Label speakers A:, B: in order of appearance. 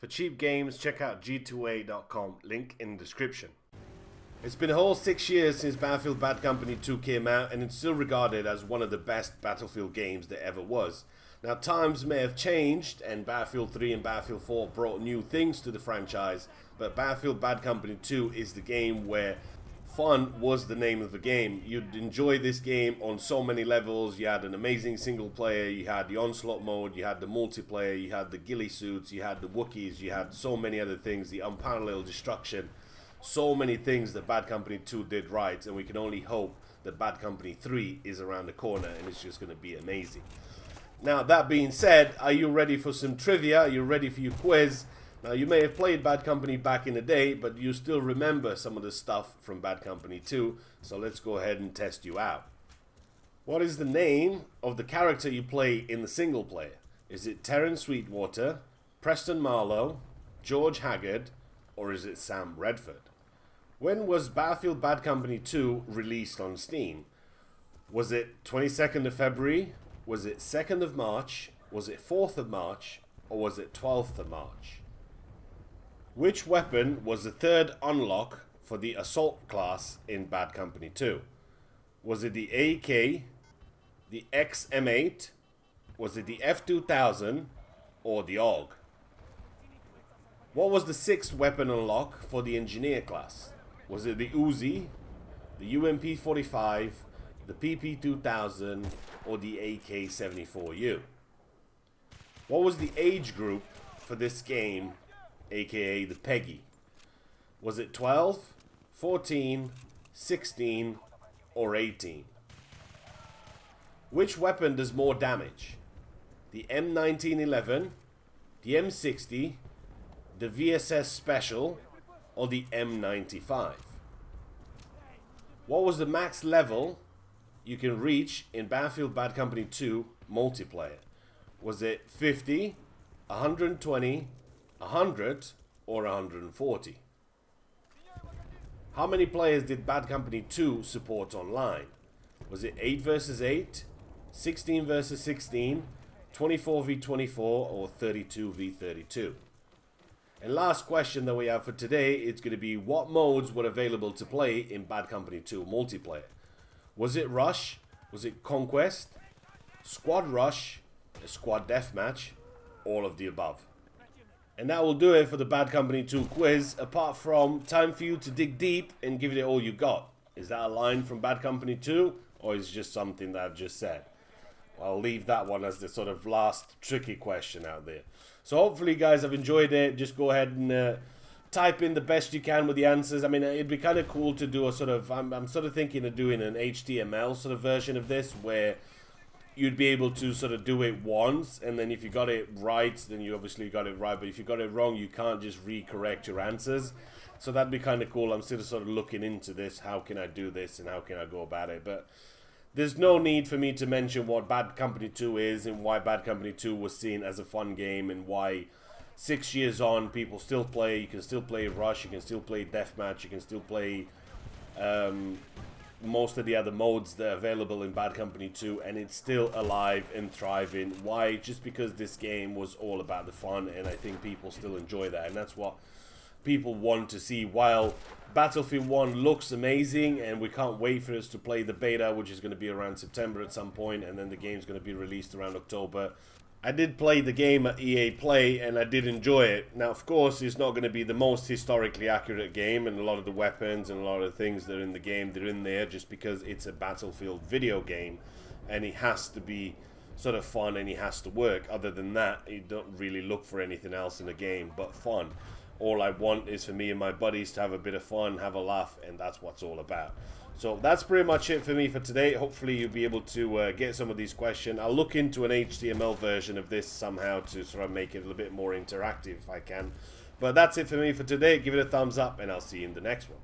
A: For cheap games, check out g2a.com, link in the description. It's been a whole 6 years since Battlefield Bad Company 2 came out, and it's still regarded as one of the best Battlefield games there ever was. Now, times may have changed, and Battlefield 3 and Battlefield 4 brought new things to the franchise, but Battlefield Bad Company 2 is the game where fun was the name of the game. You'd enjoy this game on so many levels. You had an amazing single player, you had the onslaught mode, you had the multiplayer, you had the ghillie suits, you had the Wookiees, you had so many other things, the unparalleled destruction. So many things that Bad Company 2 did right, and we can only hope that Bad Company 3 is around the corner and it's just going to be amazing. Now, that being said, are you ready for some trivia? Are you ready for your quiz? Now, you may have played Bad Company back in the day, but you still remember some of the stuff from Bad Company 2, so let's go ahead and test you out. What is the name of the character you play in the single player? Is it Terrence Sweetwater, Preston Marlowe, George Haggard, or is it Sam Redford? When was Battlefield Bad Company 2 released on Steam? Was it 22nd of February? Was it 2nd of March? Was it 4th of March? Or was it 12th of March? Which weapon was the third unlock for the Assault class in Bad Company 2? Was it the AK, the XM8, was it the F2000, or the AUG? What was the sixth weapon unlock for the Engineer class? Was it the Uzi, the UMP45, the PP2000, or the AK-74U? What was the age group for this game, aka the PEGI? Was it 12, 14, 16, or 18? Which weapon does more damage? The M1911, the M60, the VSS Special, or the M95? What was the max level you can reach in Battlefield Bad Company 2 multiplayer? Was it 50, 120, 100, or 140? How many players did Bad Company 2 support online? Was it 8 versus 8, 16 versus 16, 24 v 24, or 32 v 32? And last question that we have for today, it's going to be what modes were available to play in Bad Company 2 multiplayer? Was it Rush? Was it Conquest? Squad Rush? A Squad Deathmatch? All of the above. And that will do it for the Bad Company 2 quiz, apart from time for you to dig deep and give it all you got. Is that a line from Bad Company 2, or is it just something that I've just said? Well, I'll leave that one as the sort of last tricky question out there. So hopefully, guys, have enjoyed it. Just go ahead and type in the best you can with the answers. I mean, it'd be kind of cool to do a sort of, I'm sort of thinking of doing an HTML sort of version of this where you'd be able to sort of do it once, and then if you got it right, then you obviously got it right, but if you got it wrong, you can't just recorrect your answers. So that'd be kind of cool. I'm still sort of looking into this. How can I do this, and how can I go about it? But there's no need for me to mention what Bad Company 2 is and why Bad Company 2 was seen as a fun game, and why 6 years on people still play. You can still play Rush, you can still play Deathmatch, you can still play most of the other modes that are available in Bad Company 2, and it's still alive and thriving. Why? Just because this game was all about the fun, and I think people still enjoy that, and that's what people want to see. While Battlefield 1 looks amazing, and we can't wait for us to play the beta, which is going to be around September at some point, and then the game's going to be released around October. I did play the game at EA Play, and I did enjoy it. Now, of course, it's not going to be the most historically accurate game, and a lot of the weapons and a lot of the things that are in the game, they're in there just because it's a Battlefield video game, and it has to be sort of fun, and it has to work. Other than that, you don't really look for anything else in the game but fun. All I want is for me and my buddies to have a bit of fun, have a laugh, and that's what's all about. So that's pretty much it for me for today. Hopefully you'll be able to get some of these questions. I'll look into an HTML version of this somehow to sort of make it a little bit more interactive if I can. But that's it for me for today. Give it a thumbs up, and I'll see you in the next one.